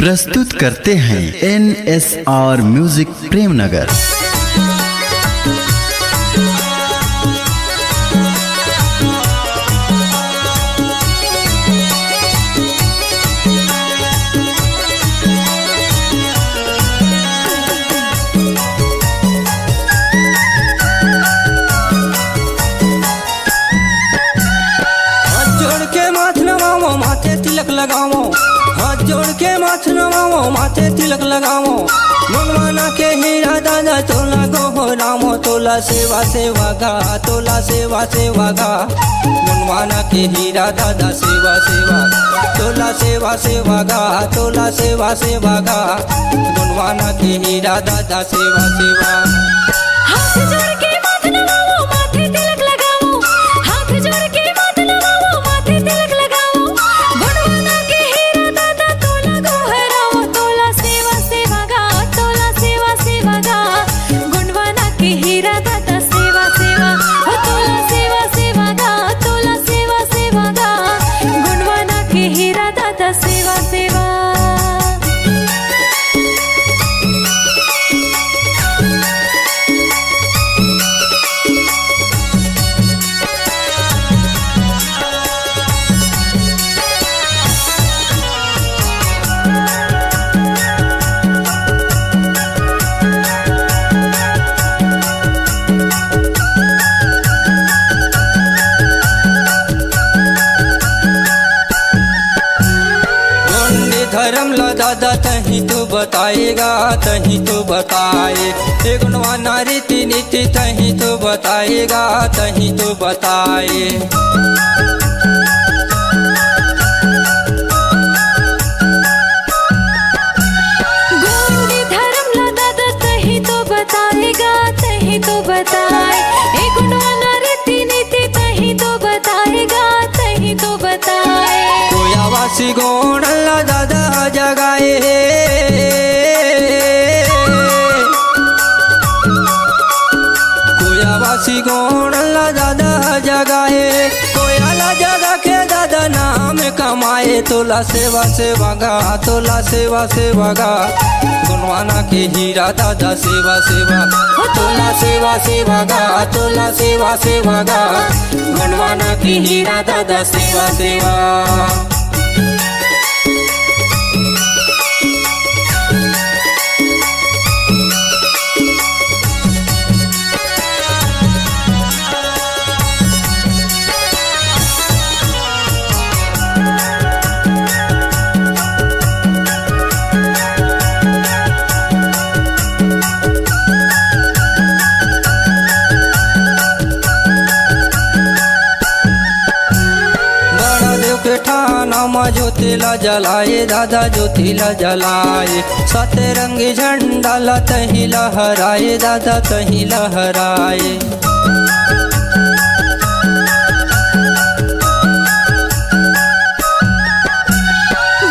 प्रस्तुत करते हैं NSR म्यूजिक प्रेमनगर। माथे तिलक लगावो, हाथ जोड़ के माथ नवाओ, माथे तिलक लगावो। भगवाना के हीरा दादा तोला गोहरामो, तोला सेवा सेवा गा, तोला सेवा सेवा गा। भगवाना के हीरा दादा सेवा सेवा, तोला सेवा सेवा गा, तोला सेवा सेवा गा। भगवाना के हीरा दादा सेवा सेवा। हाथ जोड़ के माथ नवाओ, माथे तिलक लगावो, हाथ जोड़ के माथ नवाओ, माथे तिलक लगावो। भगवाना के हीरा दादा तोला गोहराओ, तोला सेवा सेवा गा, तोला सेवा सेवा गा। गुणवाना के हीरा दादा सेवा सेवा, हो तोला सेवा सेवा गा, तोला सेवा सेवा गा। गुणवाना के हीरा दादा सेवा सेवा। धर्म ला दादा तही तो बताएगा, तही तो बताए। हे गुणवाना रीति नीति तही तो बताएगा, तही तो बताए। गोंडी धर्म ला दादा तही तो बताएगा, तही तो बताए। हे गुणवाना रीति नीति तही तो बताएगा, तही तो बताए। कोयावासी गोण ला दादा जगाए, कोयावासी गोण ला दादा जगाए। कोयाला जगा के दादा नाम कमाए, तोला सेवा सेवा गा, तोला सेवा सेवा गा। गुणवाना के हीरा दादा सेवा सेवा, हो तोला सेवा सेवा गा, तोला सेवा सेवा गा। गुणवाना के हीरा दादा सेवा सेवा। नामा ज्योतिला जलाए, दादा ज्योतिला जलाए। सतरंगी झंडा ला तही लहराए, दादा तही लहराए।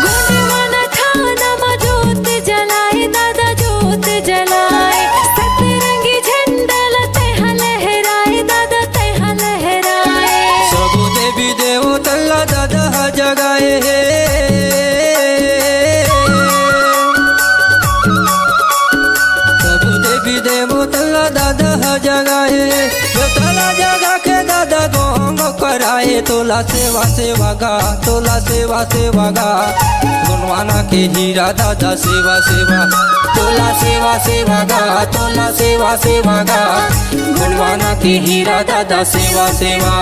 गुणवाना थाना में जोत जलाए, दादा जोत जलाए। सतरंगी झंडा ला तहा लहराए, दादा तहा लहराए। सब देवी देवता ला दादा जगाए, सब देवी देवता ला दादा जगाए। तला जगा के दादा गोंग कराए, तोला सेवा सेवा गा, तोला सेवा सेवा गा। गुणवाना के हीरा दादा सेवा सेवा, तोला सेवा सेवा गा, तोला सेवा सेवा गा। गुणवाना के हीरा दादा सेवा सेवा।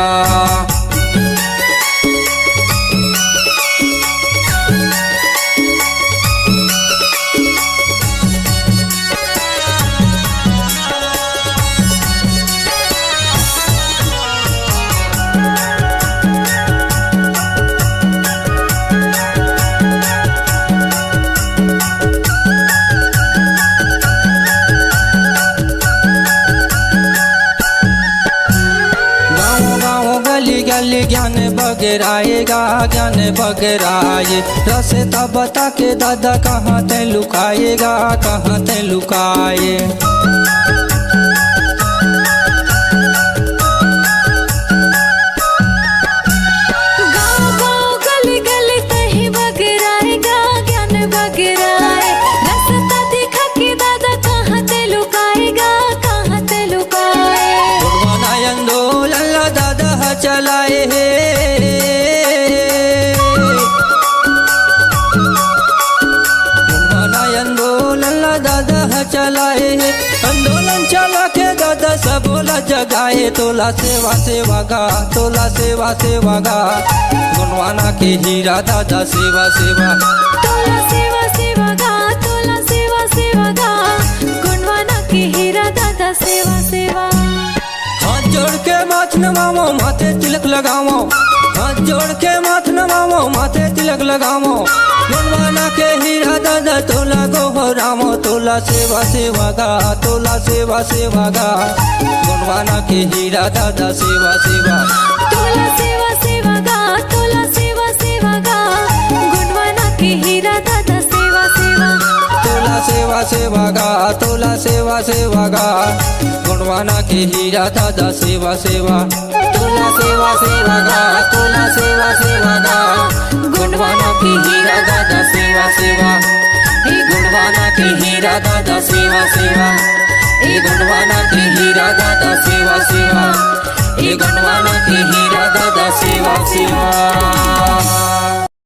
गली ज्ञान बगराएगा, ज्ञान बगराए। रास्ता बता के दादा कहाँ ते लुकाएगा, कहाँ ते लुकाए। गाँव गाँव गली गली तही बगराएगा, ज्ञान बगराए। ए तोला सेवा सेवा गा, तोला सेवा सेवा गा, गुणवाना के हीरा दादा सेवा सेवा। तोला सेवा सेवा गा, तोला सेवा सेवा गा, गुणवाना के हीरा दादा सेवा सेवा। हाथ जोड़ के माथ नवाओ माथे तिलक लगाओ, हाथ जोड़ के माथ नवाओ माथे तिलक लगाओ, गुणवाना के हीरा दादा तोला गोहरामो, तोला सेवा सेवा गा, तोला सेवा सेवा गा, गुणवाना के हीरा दादा सेवा सेवा। तोला सेवा सेवा गा, तोला सेवा सेवा गा, गुणवाना के हीरा दादा सेवा सेवा। तोला सेवा सेवा गा, तोला सेवा सेवा गा, गुणवाना के हीरा दादा सेवा सेवा। तोला सेवा सेवा गा, तोला सेवा सेवा गा, गुणवाना के हीरा दादा सेवा सेवा। हे गुणवाना के हीरा दादा सेवा सेवा, हे गुणवाना के हीरा दादा सेवा सेवा, हे गुणवाना के हीरा दादा सेवा सेवा।